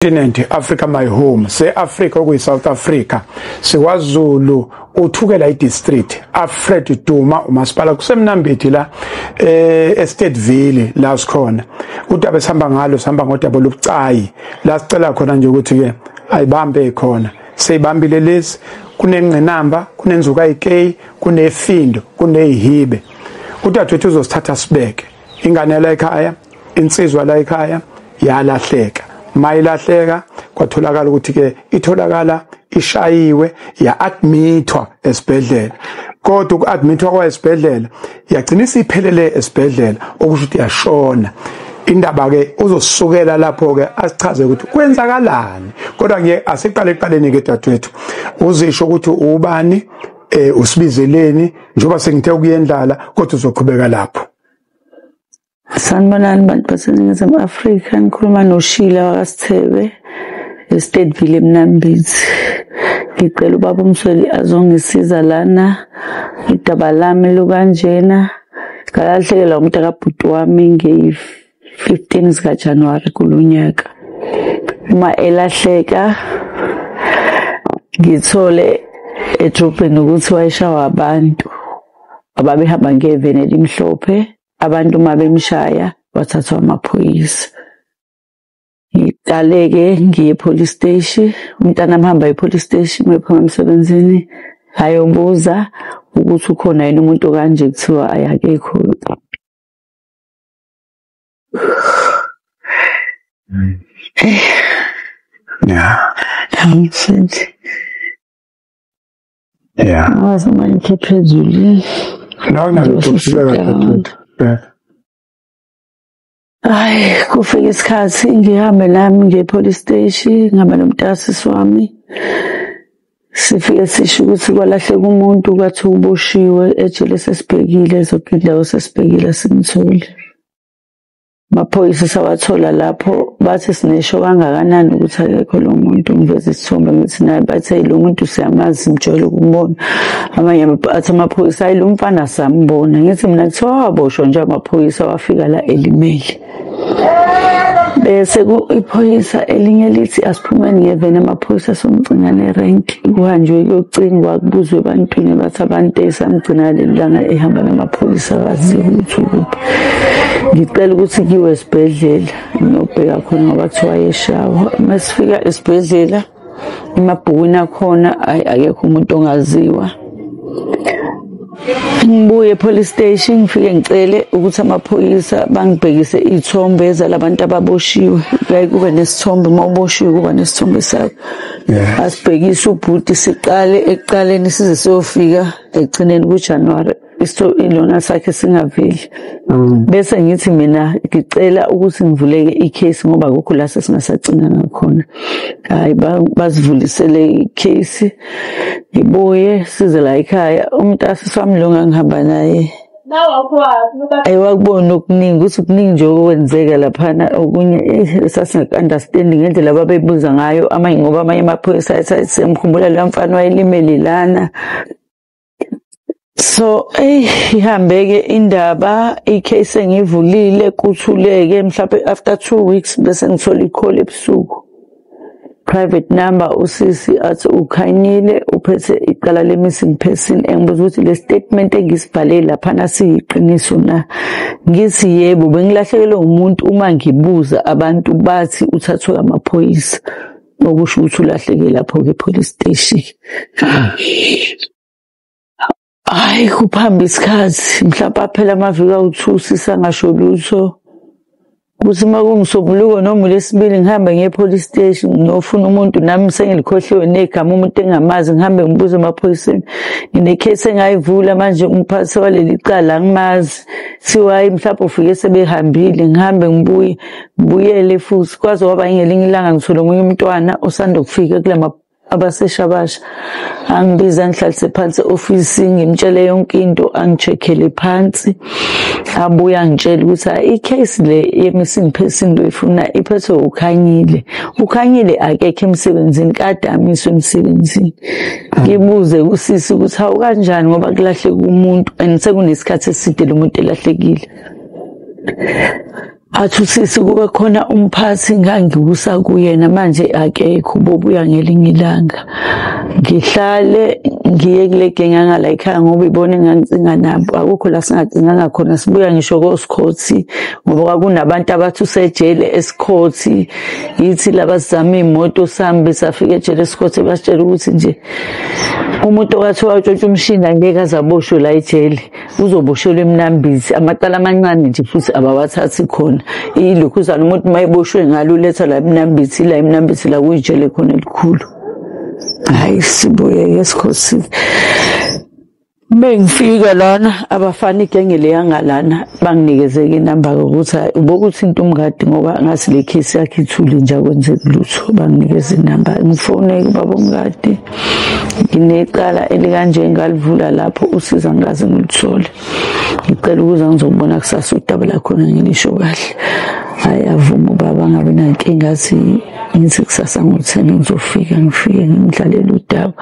continent Africa my home se Africa okuyi South Africa seKwaZulu uthukela idistrict Alfred Duma umasipala kusemnambithi la eStateville la sikhona udaba sihamba ngalo sihamba ngodaba lobucayi la sicela khona nje ukuthi ke ayibambe khona seyibambile lezi kunengqinamba kunenzuka iK kunefindo kunehibe udadewethu uzosithatha sibeke ingane la ekhaya insizwa la ekhaya yalahleka mayilahleka kwatholakala ukuthi ke itholakala ishayiwe ya-admithwa esibhedlela kodwa uku-admithwa kwaesibhedlela yagcina isiphelele esibhedlela okusho ukuthi yashona indaba ke uzosukela lapho ke asichaze ukuthi kwenzakalani kodwa nje asiqale eqaleni ke dadewethu uzisho ukuthi ubani usibizeleni njengoba sengithe ukuyendlala kodwa uzoqhubeka lapho. Sanibonani bantu baseNingizimu Afrika, ngikhuluma noShila wakwaSithebe eStateville eMnambithi. Ngicela ubaba uMsweli azongisiza lana idaba lami lokanjena ngalahlekelwa umuntu akabhuti wami nge-15 zikaJanuwari kulonyaka. Uma elahleka ngithole edrobheni ukuthi wayeshawa abantu ababehamba ngeveni elimhlophe. Abantu mabemshaya wathathwa amaphoyisa. Ngiqaleke ngiye police station, umntana mhamba epolice station mephuma emsebenzini ayobuza ukuthi ukhona yini umuntu kanje kuthiwa ayakekho. Yeah. Yeah. Awasema ngiphezulu. Ay, kufika isikhathi ngihambe nami ngepolice station ngihamba nomntasisi wami. Sifike sisho ukuthi kwalahleka umuntu kwathi uboshiwe ejele sesibhekile zonke indawo sesibhekile simthole. Amaphoyisa sawathola lapho bathi sinesho kangakanani ukuthi akekho lo muntu ngiveze isithombe ngithi naye bathe lo muntu siyamazi simjwayele ukumbona. Amanye athi amaphoyisa ayi lo mfana sambona ngithi mina kuthiwa waboshwa nje amaphoyisa wafika la elimele. Bese iphoyisa elinye lithi asiphumeni ngeveni amaphoyisa somgcinane rank kuhanjwe kuyocingwa kubuzwe ebantwini bathi abantu esamgcina lelanga ehamba namaphoyisa kaziwa ukuthi ukuphi. Ngicela ukuthi kiwe esibhedlela ngiyobheka khona ngoba kuthiwa yeshawa. Masifika esibhedlela emabhukwini akhona akekho umuntu ongaziwa. Ngibuye police station ngifike ngicele ukuthi amaphoyisa bangibhekise izithombe zalabantu ababoshiwe. Kuyaye kube nesithombe mawuboshiwe kuba nesithombe sakho. Asibhekise ubhuti siqale ekuqaleni size siyofika ekugcineni kuJanuwari ilona sakhe singaveli. Bese ngithi mina ngicela ukuthi ngivuleke icase ngoba akukho la sesingasagcina ngakhona. Hayi basivulisele icase ngibuye size la ekhaya umntasisi wami lo ngangihamba naye wakubona okuningi ukuthi kuningi nje okwenzeka laphana okunye sasinga-understanding ngendlela ababebuza ngayo amanye ngoba amanye amaphoyisa athi semkhumbula lo mfana wayelimele lana. So ihambeke indaba icase engivulile kuthuleke mhlawumbe after 2 weeks bese ngithola icall ebusuku private number usisi athi ukhanyile uphethe iqala le missing person engibuza ukuthi le statement engisibhale lapha nasiyiqiniso na. Ngithi yebo bengilahlekelwe umuntu uma ngibuza abantu bathi uthathwe amaphoyisa okusho ukuthi ulahleke lapho ke police station. Ay kuphamba isikhathi mhlawumbe phela amaviki awu2 sisangasho lutho ukuthi makungisobuluko noma lesibili ngihambe ngiye police station ngiyofuna umuntu nami sengilikhohliwe negama umuntu engamazi ngihambe ngibuze emaphoyiseni ngine-case engayivula manje umphathi waleli cala ngimazi siwayi mhlawumbe ufike sebehambile ngihambe ngibuyele futhi kwaze waba ngelinye ilanga ngithola omunye umntwana osanda kufika kula abasesha abasha angibiza ngihlalise phansi office ngimtshele yonke into angicheckele phansi abuya ngitshela ukuthi icase le ye-missing person loyifuna iphethwe ukhanyile akekho emsebenzini kade amiswe emsebenzini. Ngibuze kusisi ukuthi hawu kanjani ngoba kulahleka umuntu and sekunesikhathi eside lo muntu elahlekile. athi usisi kube khona umphathi ngangiwusa kuyena manje akekho bobuya ngelinye ilanga ngihlale ngiye kule genga ngala ekhaya ngoba ibone ngangicinga nabo akukho la singacinganga khona sibuya ngisho koSikhothi ngoba kwakunabantu abathi usejele eSikhothi yithi labazama imoto sambe safika ejele eSikhothi basitshela ukuthi nje umuntu okathi watshotshwa umshini angeke azaboshwe la ejele uzoboshelwa eMnambithi amaqala amancane nje futhi abawathathi khona ilokhuzana umuntu mayiboshwe ngalo letha la eMnambithi la kuyijele khona elikhulu hayi sibuye eSikhothi mengifika lana abafana igenge leyangalana banginikeze inamba ukuthi ubokuthi into umngadi ngoba ngasi le case yakhe ithule nje akwenzeki lutho banginikeze inamba ngifone kubaba umngadi nginecala elikanje ngalivula lapho usiza ngaze ngilithole ngicela ukuza ngizobona kusasa udaba lakho ngilisho kahle ayavuma ubaba ngabe nankinga ngithi kusasa ngo-10 ngizofika ngifike ngimdlalele udaba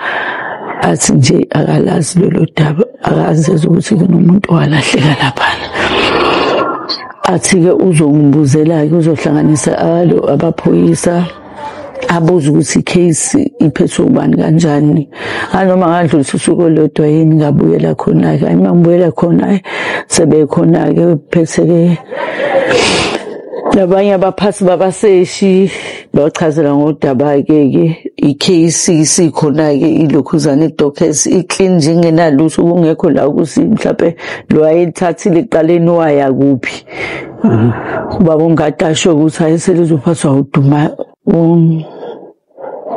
athi nje akalazi lelo daba akazi ukuthi kunomuntu owalahleka laphana athi-ke uzongibuzela-ke uzohlanganisa abaphoyisa abuze ukuthi icase iphethwe ubani kanjani anoma ngadlulisa usuku olodwa yini ngabuyela khona-ke hayi uma ngibuyela khona sebekhona-ke phetheke labanye abaphathi babaseshi bachazela ngodaba-ke icase isikhona-ke ilokhuzana iDockers iclean njengenalutho kungekho la ukuthi mhlawumbe lo wayethathile ekuqaleni waya kuphi ubaba umngadi asho ukuthi hayi selizophathwa uduma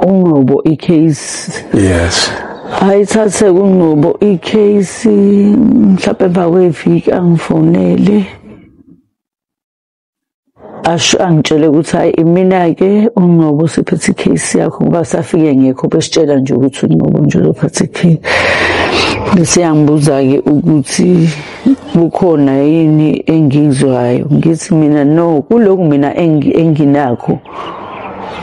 uNgcobo icase yes ayithathe kuNgcobo icase mhlawumbe emva kweviki angifonele angitshele ukuthi hayi mina-ke uNgcobo siphethe icase yakho ngoba safike ngekho besitshela nje ukuthi uNgcobo nje uzophatha icase bese yangibuza-ke ukuthi kukhona yini engizwayo ngithi mina no kulokhu mina enginakho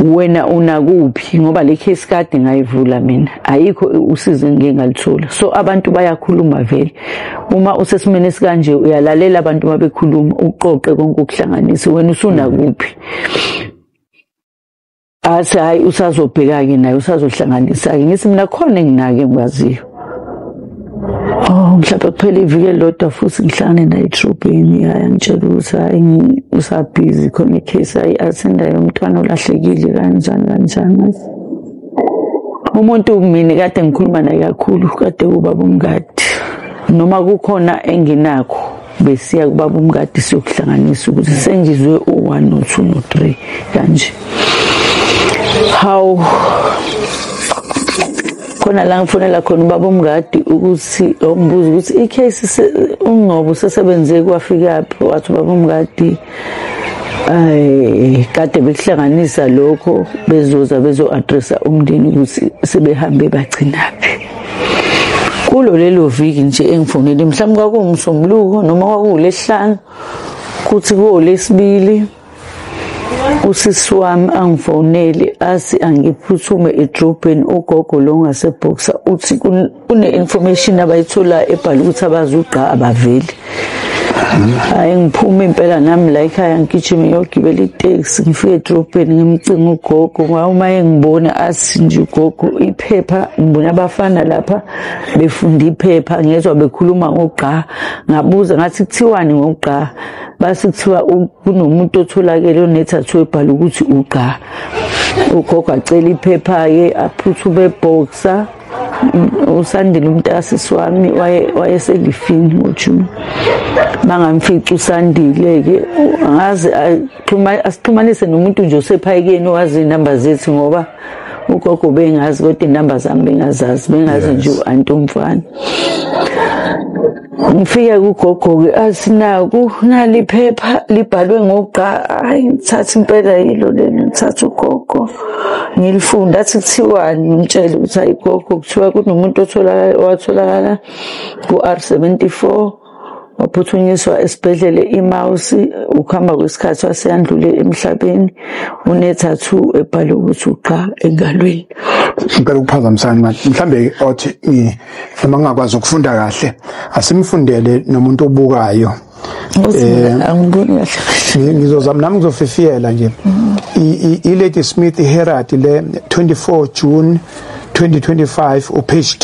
wena unakuphi ngoba le case kade ngayivula mina ayikho usizo engike ngalithola so abantu bayakhuluma vele uma usesimene sikanje uyalalela abantu mabekhuluma uqoqe konke ukuhlanganisa wena usunakuphi athi hayi usazobheka-ke naye usazohlanganisa-ke ngithi mina khona enginake ngikwaziyo mhlawumbe kuphela iviki elilodwa futhi ngihlangane naye etrobheni angitshela ukuthi hayi usabhizi khona icase ayi-athendayo umntwana olahlekile kanjani umuntu mina kade ngikhuluma naye kakhulu kade ubaba umngadi noma kukhona enginakho besiya kubaba umngadi siyokuhlanganisa ukuthi sengizwe u1 no2 no3 kanje how khona la ngifonela khona ubaba umngadi ukuthi ombuza ukuthi icase uNgcobo sesebenze kwafika phi wathi ubaba umngadi kade bekuhlanganisa lokho bezo-addressa umndeni ukuthi sebehambe bagcinaphi kulo lelo viki nje engifonele mhlawumbe kwakuwumsombuluko noma kwakuwuLesihlanu kuthi kuwoLesibili usisi wami angifonele asi angiphuthume edrobheni ugogo lo ngaseboxer uthi kune-information abayithola ebhala ukuthi abazuqa abaveli hayi ngiphume impela nami la ekhaya ngigijime ngiyogibela iteksi ngifike edrobheni ngimcinga ugogo uma engibona asi nje ugogo iphepha ngibona abafana lapha befunda iphepha ngezwa bekhuluma ngogqa ngabuza ngathi kuthiwani ngogqa base kuthiwa kunomuntu otholakele onethathu ebhala ukuthi ugqa ugogo acela iphepha-ke aphuthume eboxer uSandile umntasisi wami wayeselifini ngoJune bangamfica uSandile-ke ngaze asixhumanise nomuntu nje osephayikeni owazi inamba zethu ngoba ugogo bengazi kodwa inamba zami bengazazi bengazi nje u-anti umfana ngifike kugogo-ke asinaku nali iphepha libhalwe ngogqa hayi ngithatha impela yilo leli ngithatha ugogo ngilifunda athi kuthiwani ngimtshele ukuthi hayi gogo kuthiwa kunomuntu owatholakala ku-R74 waphuthunyiswa esibhedlela iMausi ukuhamba kwesikhathi waseyandlule emhlabeni une-tattoo ebhalwe ukuthi uqa engalweni. Ngicela ukuphazamisana manje mhlambe othi noma ngingakwazi ukufunda kahle asimfundele nomuntu obukayo. Angiboni kahle. Ngizozama nami ngizofifiyela nje. I-Lady Smith Herald le 24 June 2025 page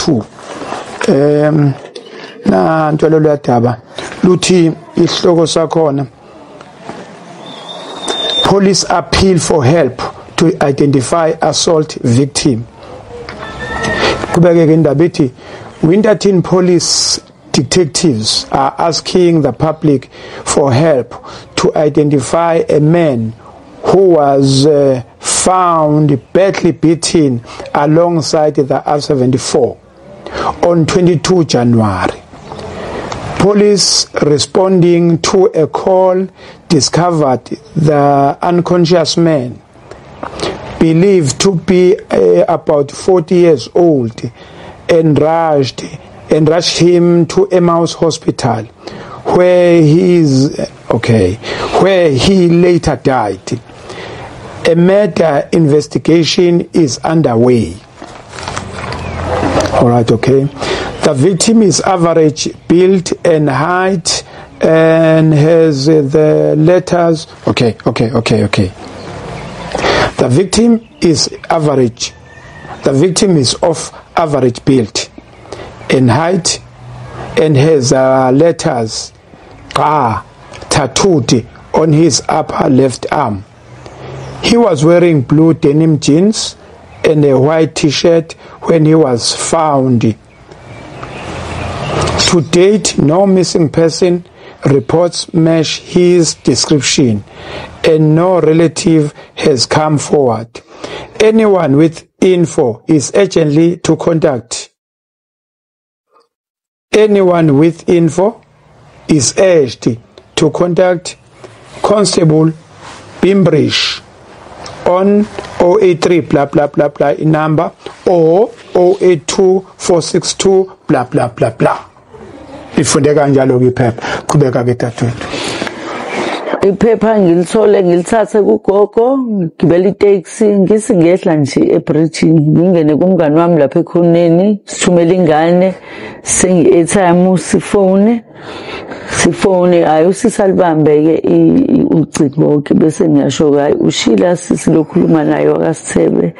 2. Na ntwelo luyadaba luthi isihloko sakhona police appeal for help to identify assault victim. Kubeke indaba ethi Winterton police detectives are asking the public for help to identify a man who was found badly beaten alongside the R74 on 22 January. Police responding to a call discovered the unconscious man, believed to be about 40 years old, and rushed him to Emmaus Hospital, where he later died. A murder investigation is underway. All right, okay. The victim is average build and height and has the letters. Okay. The victim is average. The victim is of average build and height and has letters tattooed on his upper left arm. He was wearing blue denim jeans and a white t-shirt when he was found. To date, no missing person reports match his description and no relative has come forward. Anyone with info is urgently to contact. Anyone with info is urged to contact Constable Bimbrish on 083 blah blah blah blah in number or 082 462 blah blah blah blah. Ifunde kanjalo ke iphepha qhubeka ke dadwethu. Iphepha ngilithathe kugogo ngigibela itaxi ngisingehla nje ebridge ngingene kumngani wami lapha ekhoneni sithumela ingane sengi-airtime sifone ayi usisalibambe ke ucingo ke bese ngiyasho hayi ushila sisi lokhuluma nayo akasithebe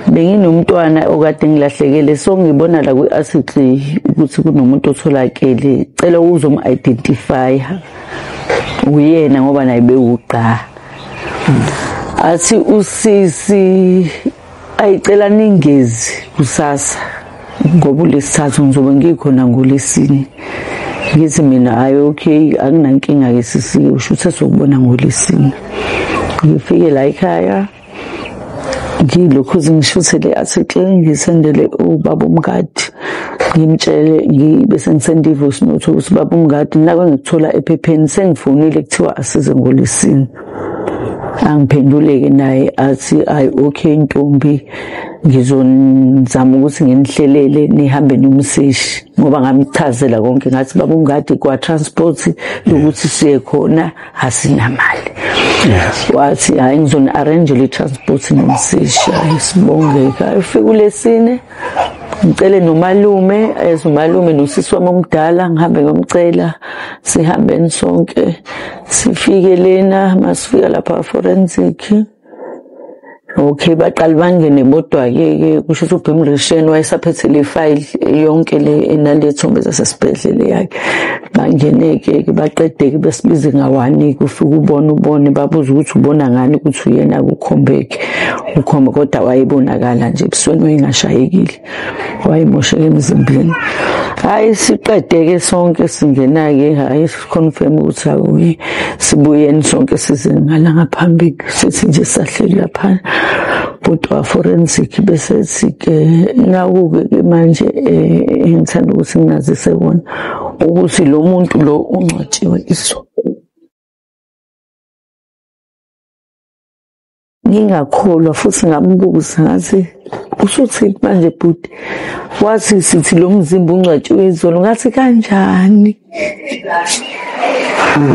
benginomntwana okade ngilahlekele so ngibona la ku-article ukuthi kunomuntu otholakele cela uzomu-identify uyena ngoba naye bewuqa athi usisi ayicela ningezi kusasa ngoba lesithathu ngizobe ngikhona ngolesini ngithi mina hayi okay akunankinga ke sisi usho ukuthi sokubona ngolesini ngifike la ekhaya ngilokhu ngishuthele article ngisendele ubaba umngadi ngimtshele ngibese ngisenda ivoice note ukuthi baba umngadi nako ngikuthola ephepheni sengifonile kuthiwa asize ngolesini angiphenduleke naye athi ayi okay ntombi ngizonizama ukuthi nginihlelele nihambe nomseshi ngoba ngamchazela konke ngathi baba umngadi kwa transport ukuthi siye khona asinamali wathi hayi ngizoni arrange le transport nomseshi ayisibongeka ayifika kulesine ngicele nomalume umalume nosisi wami omdala ngihambe ngomcela sihambe sonke sifike lena masifika lapha forensic okay baqala bangene bodwa ke kusho ukuthi uBimrisheni wayesaphethe le file yonke le enalethombe zasesibhedlela yakhe bangene ke baqede ke besibize ngawani kufika ubone babuza ukuthi ubona ngani ukuthi uyena ukhombeke ukhombe kodwa wayebonakala nje ebusweni wayengashayekile wayimosheke emzimbeni hayi siqede ke sonke singena ke hayi confirm ukuthi akuyi sibuyeni sonke sizengala ngaphambili sithi nje sahleli lapha bodwa forensic bese sike nakuke manje ngithanda ukuthi nginazise wona ukuthi lo muntu lo ungcwatshiwe iso ngingakholwa futhi ngambuza ngathi usuthi manje bhuti wathi sithi lo mzimba ungcwatshiwe izolo ngathi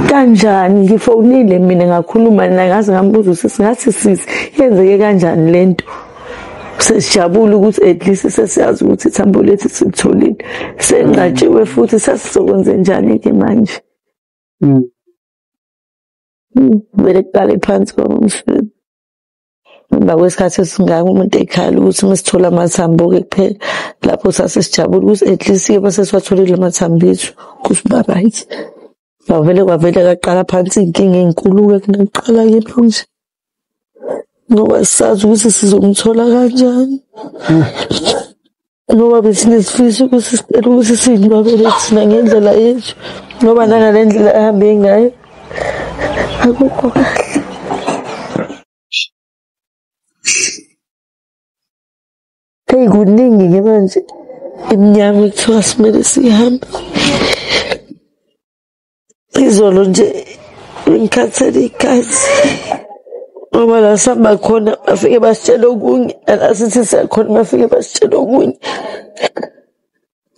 kanjani ngifonile mina ngakhuluma naye ngaze ngambuza usisi ngathi sisi yenzeke kanjani lento sesijabula ukuthi at least sesiyazi ukuthi ithambo lethu silitholile sengcwatshiwe futhi sasizokwenza njani ke manje vele kuqale phansi kwamshini emva kwesikhathi esingaka umuntu ekhala ukuthi mesithola amathambo-ke kuphela lapho sasesijabula ukuthi at least-ke basesiwatholile amathambo ethu kusiba right kwavele kaqala phansi iy'nkinga ey'nkulu-ke kunakuqala-ke nje ngoba sisazi ukuthi sizomthola kanjani ngoba besinesifiso ukuthi sicela ukuthi siyinqwabele thina ngendlela yethu ngoba nangale ndlela ahambe ngayo akukho kahle. Kuningi-ke manje iminyango ekuthiwa simele sihambe. Izolo nje ngikhathele igazi ngoba la sihamba khona bafike basitshela okunye ala sithi siyakhona bafike basitshela okunye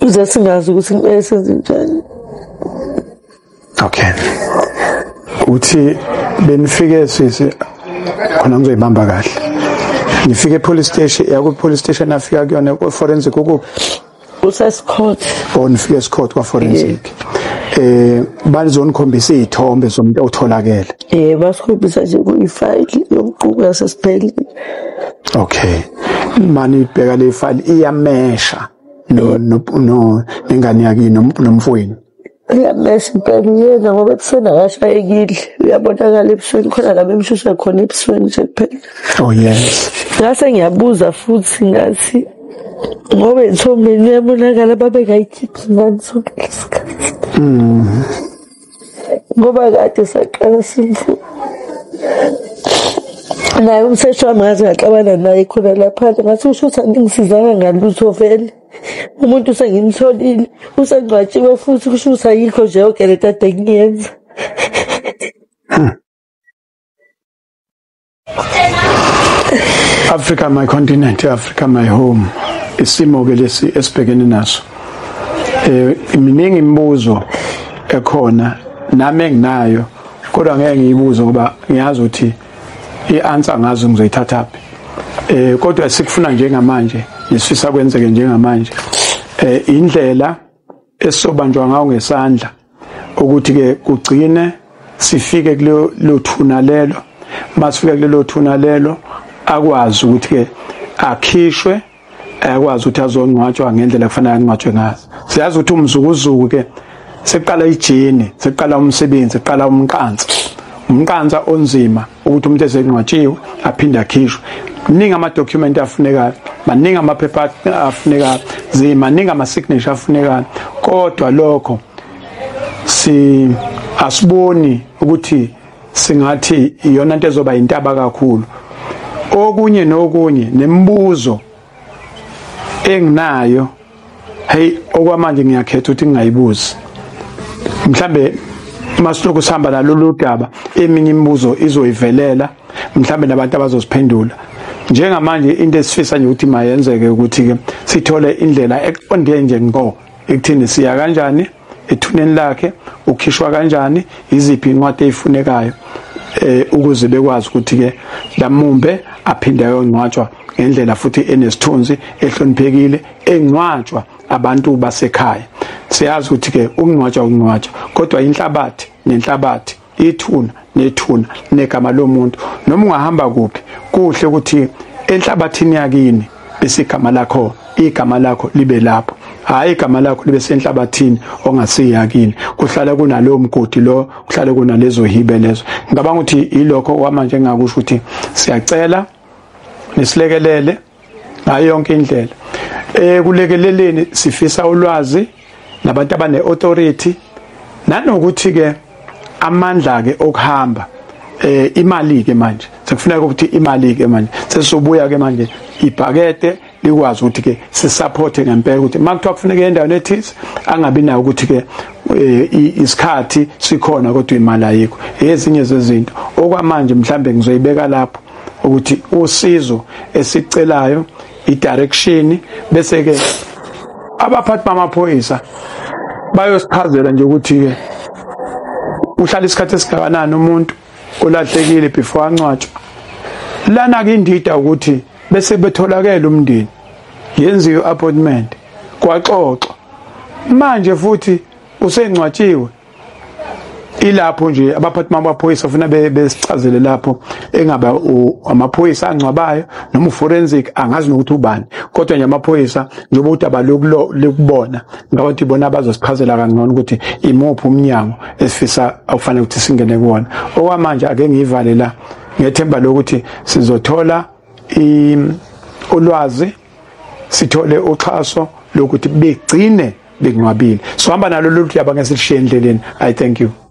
uze singazi ukuthi kumele senze njani. Okay, uthi benifike sisi khona ngizoyibamba kahle ngifike police station yaku police station afika kuyona ku forensic ukuphi useScourt nifike eScourt kwa forensic bazonikombisa izithombe zomuntu otholakele basikhombisa nje kuyifile yomquko yasesibhedlela. Okay, mani ibheka le file iyamesha no nengane yakini nomfowenu iyamesha impela yena ngoba ebusweni akashayekile uyabonakala ebusweni khona la bemshusha khona ebusweni nje kuphela. Oh yes, ngase ngiyabuza futhi ngathi ngoba ethombeni uyabonakala babekayikhiphi ngani sonke lesikhathi ngoba kade saqala simfu naye umseshi wami ngaze ngaxabana naye khona lapha ngathi usho ukuthi angingisizanga ngalutho vele umuntu usengimtholile usengcwatshiwe futhi kusho ukuthi ayikho nje yonke lento ade ngiyenza. Africa my continent, Africa my home. Isimo-ke lesi esibhekene naso iminingi imibuzo ekhona nami enginayo kodwa ngeke ngiyibuze ngoba ngiyazi ukuthi i-answer ngazo ngizoyithathaphi kodwa sikufuna njengamanje nisifisa kwenzeke njengamanje indlela esizobanjwa ngayo ngesandla ukuthi-ke kugcine sifike kulelo thuna lelo masifike kulelo thuna lelo akwazi ukuthi-ke akhishwe akwazi ukuthi azongcwatshwa ngendlela kufanele angcwatshwe ngazo. Siyazi ukuthi umzukuzuku-ke seqala ijini seqala umsebenzi seqala umqansa onzima ukuthi umuntu esengcwatshiwe aphinde akhishwe. Maningi ama-document afunekayo, maningi amaphepha afunekayo, maningi ama-signature afunekayo, kodwa lokho asiboni ukuthi singathi iyona nto ezoba yintaba kakhulu. Okunye nokunye nemibuzo enginayo okwamanje ngiyakhetha ukuthi ngingayibuzi. Mhlambe masiloko sihamba nalolu daba eminye imibuzo izoyivelela mhlambe nabantu abazosiphendula. Njengamanje into esifisa nje ukuthi mayenzeke ukuthi-ke sithole indlela eqonde nje ngo ekuthini siya kanjani ethuneni lakhe ukhishwa kanjani iziphi incwadi ezifunekayo ukuze bekwazi ukuthi-ke lamumbe aphinde ayongcwatshwa ngendlela futhi enesithunzi ehloniphekile engcwatshwa abantu basekhaya. Siyazi ukuthi-ke ukungcwatshwa kodwa inhlabathi nenhlabathi ithuna nethuna negama lomuntu noma ungahamba kuphi kuhle ukuthi enhlabathini yakini bese igama lakho libe lapho, hayi igama lakho libe senhlabathini ongasiyakini. Kuhlala kunalowo mgodi lo, kuhlala kunalezo hibe lezo. Ngicabanga ukuthi ilokho kwamanje engakusho ukuthi siyacela nisilekelele ngayo yonke indlela. Kulekeleleni sifisa ulwazi nabantu abane authority nanokuthi-ke amandla-ke okuhamba imali-ke manje sekufuneka ukuthi imali-ke manje sesizobuya-ke manje ibhakede likwazi ukuthi-ke sisupporte ngempela ukuthi makuthiwa kufuneka endaweni ethize angabi nayo ukuthi-ke isikhathi sikhona kodwa imali ayikho. Ezinye zezinto okwamanje mhlambe ngizoyibeka lapho ukuthi usizo esicelayo i-direction bese ke abaphathi bamaphoyisa bayosichazela nje ukuthi ke uhlala isikhathi esingakanani umuntu ulahlekile before ancwatshwe. Lana ke indida ukuthi bese betholakala umndeni yenziwe appointment kwaxoxwa manje futhi usengcwatshiwe ilapho nje abaphathi bamaphoyisa ufuna besichazele lapho engaba amaphoyisa angcwabayo noma uforensic angazi nokuthi ubani kodwa nje amaphoyisa njengoba ukuthi abalokubona ngabantu ibona abazosichazela kangcono ukuthi imuphi umnyango esifisa akufanele ukuthi singene kuwona. Okwamanje ake ngivale la ngethemba lokuthi sizothola ulwazi sithole uxhaso lokuthi begcine bekungwabile. So hamba nalo lolu yaba ngesishiye endleleni. I thank you.